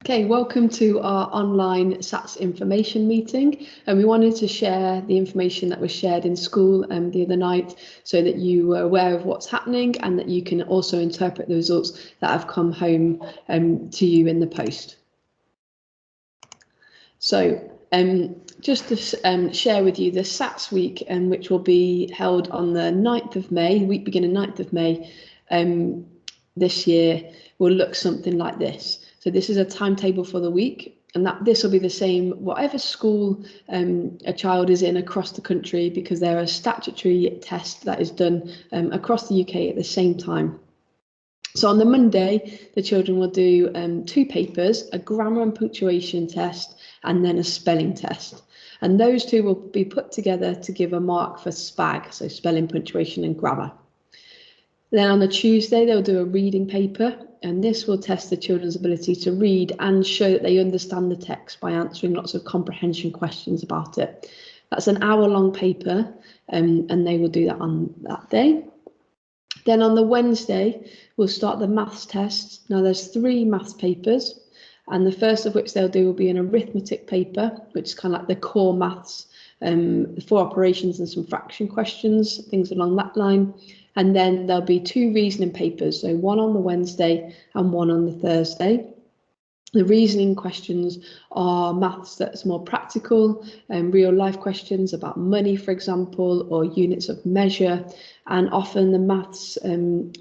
Okay, welcome to our online SATS information meeting, and we wanted to share the information that was shared in school the other night so that you were aware of what's happening and that you can also interpret the results that have come home to you in the post. So just to share with you the SATS week, which will be held on the 9th of May, week beginning 9th of May this year, will look something like this. So this is a timetable for the week, and that this will be the same whatever school a child is in across the country, because there are statutory tests that is done across the UK at the same time. So on the Monday, the children will do 2 papers, a grammar and punctuation test, and then a spelling test. And those 2 will be put together to give a mark for SPAG, so spelling, punctuation and grammar. Then on the Tuesday, they'll do a reading paper, and this will test the children's ability to read and show that they understand the text by answering lots of comprehension questions about it. That's an hour-long paper, and they will do that on that day. Then on the Wednesday, we'll start the maths tests. Now there's 3 maths papers, and the first of which they'll do will be an arithmetic paper, which is kind of like the core maths, 4 operations and some fraction questions, things along that line. And then there'll be 2 reasoning papers, so 1 on the Wednesday and 1 on the Thursday. The reasoning questions are maths that's more practical, real life questions about money, for example, or units of measure. And often the maths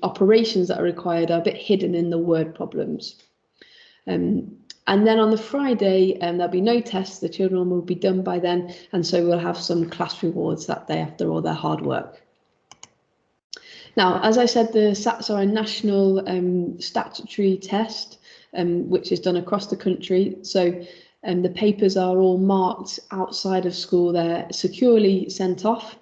operations that are required are a bit hidden in the word problems. And then on the Friday, there'll be no tests. The children will be done by then. And so we'll have some class rewards that day after all their hard work. Now, as I said, the SATs are a national statutory test, which is done across the country. So the papers are all marked outside of school. They're securely sent off,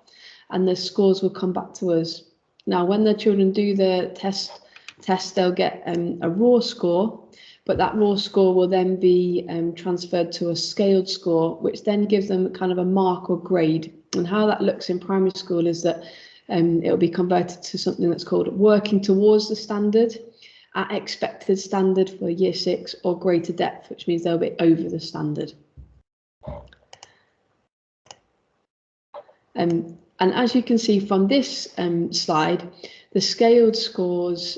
and the scores will come back to us. Now, when the children do the test, they'll get a raw score, but that raw score will then be transferred to a scaled score, which then gives them kind of a mark or grade. And how that looks in primary school is that it will be converted to something that's called working towards the standard, at expected standard for year 6, or greater depth, which means they'll be over the standard. And as you can see from this slide, the scaled scores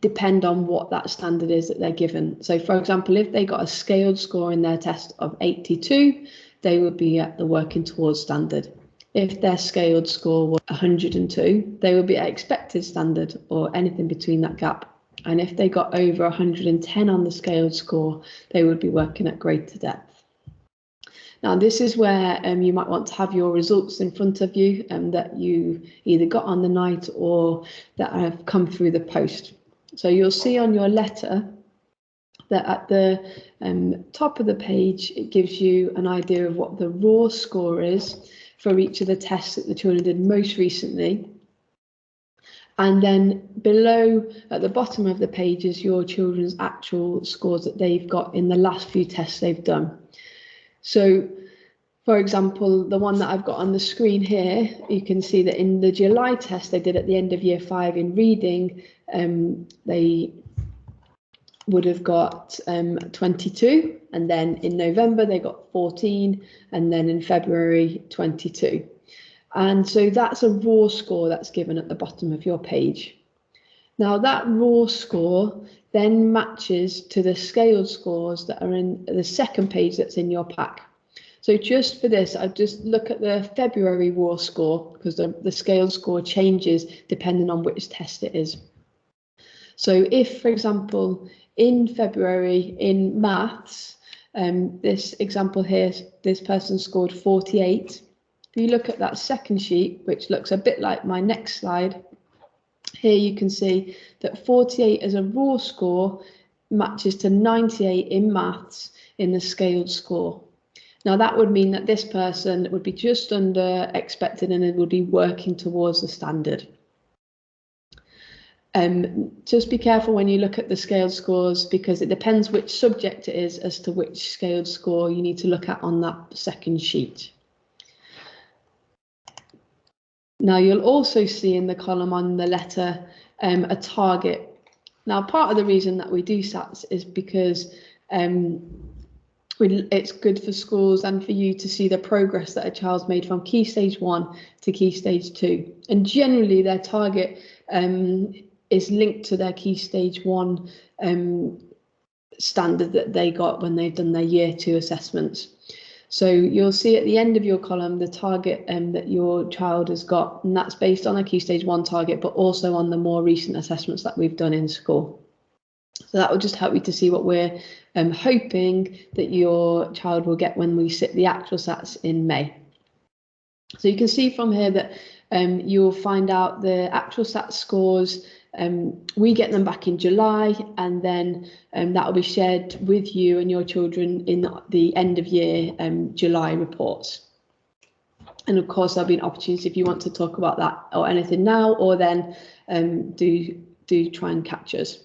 depend on what that standard is that they're given. So for example, if they got a scaled score in their test of 82, they would be at the working towards standard. If their scaled score was 102, they would be at expected standard or anything between that gap. And if they got over 110 on the scaled score, they would be working at greater depth. Now, this is where you might want to have your results in front of you that you either got on the night or that have come through the post. So you'll see on your letter that at the top of the page, it gives you an idea of what the raw score is for each of the tests that the children did most recently. And then below at the bottom of the page is your children's actual scores that they've got in the last few tests they've done. So, for example, the one that I've got on the screen here, you can see that in the July test they did at the end of year 5 in reading, they would have got 22, and then in November they got 14, and then in February 22. And so that's a raw score that's given at the bottom of your page. Now that raw score then matches to the scaled scores that are in the second page that's in your pack. So just for this, I'll just look at the February raw score, because the scaled score changes depending on which test it is. So if, for example, in February in maths, this example here, this person scored 48. If you look at that second sheet, which looks a bit like my next slide, here you can see that 48 as a raw score matches to 98 in maths in the scaled score. Now that would mean that this person would be just under expected and it would be working towards the standard. Just be careful when you look at the scaled scores, because it depends which subject it is as to which scaled score you need to look at on that second sheet. Now you'll also see in the column on the letter a target. Now, part of the reason that we do SATs is because it's good for schools and for you to see the progress that a child's made from Key Stage 1 to Key Stage 2. And generally their target is linked to their Key Stage 1 standard that they got when they've done their Year 2 assessments. So you'll see at the end of your column the target that your child has got, and that's based on a Key Stage 1 target, but also on the more recent assessments that we've done in school. So that will just help you to see what we're hoping that your child will get when we sit the actual SATs in May. So you can see from here that you'll find out the actual SAT scores. We get them back in July, and then that will be shared with you and your children in the end of year July reports. And of course, there'll be an opportunity if you want to talk about that or anything now, or then do try and catch us.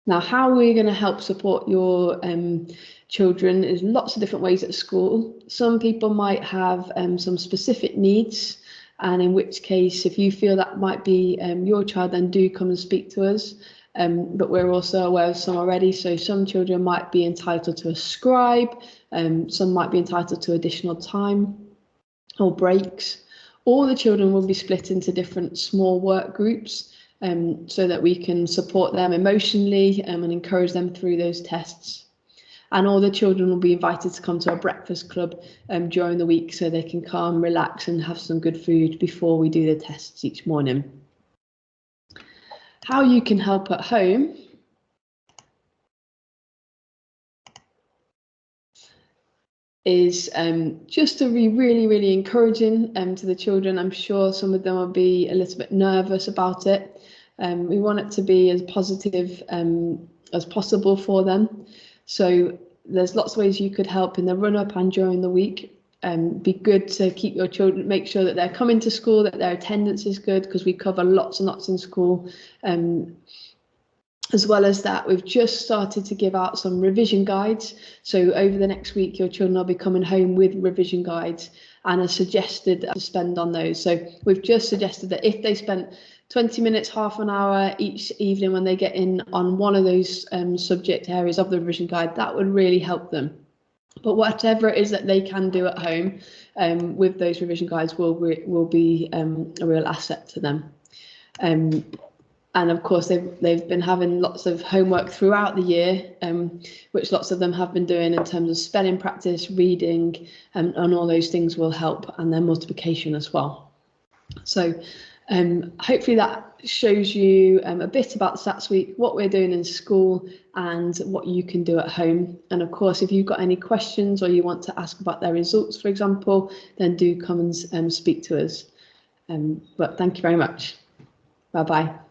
Now, how we're going to help support your children is lots of different ways at school. Some people might have some specific needs, and in which case, if you feel that might be your child, then do come and speak to us. But we're also aware of some already. So some children might be entitled to a scribe, some might be entitled to additional time or breaks. All the children will be split into different small work groups, so that we can support them emotionally and encourage them through those tests. And all the children will be invited to come to a breakfast club during the week, so they can come, relax and have some good food before we do the tests each morning. How you can help at home is just to be really, really encouraging to the children. I'm sure some of them will be a little bit nervous about it. We want it to be as positive as possible for them. So there's lots of ways you could help in the run-up and during the week. Be good to keep your children, make sure that they're coming to school, that their attendance is good, because we cover lots and lots in school. As well as that, we've just started to give out some revision guides. So over the next week, your children will be coming home with revision guides and are suggested to spend on those. So we've just suggested that if they spent 20 minutes, half an hour each evening when they get in on one of those subject areas of the revision guide, that would really help them. But whatever it is that they can do at home with those revision guides will be a real asset to them. And of course, they've been having lots of homework throughout the year, which lots of them have been doing in terms of spelling practice, reading, and all those things will help, and then multiplication as well. So hopefully that shows you a bit about the SATs week, what we're doing in school and what you can do at home. And of course, if you've got any questions or you want to ask about their results, for example, then do come and speak to us. But thank you very much. Bye-bye.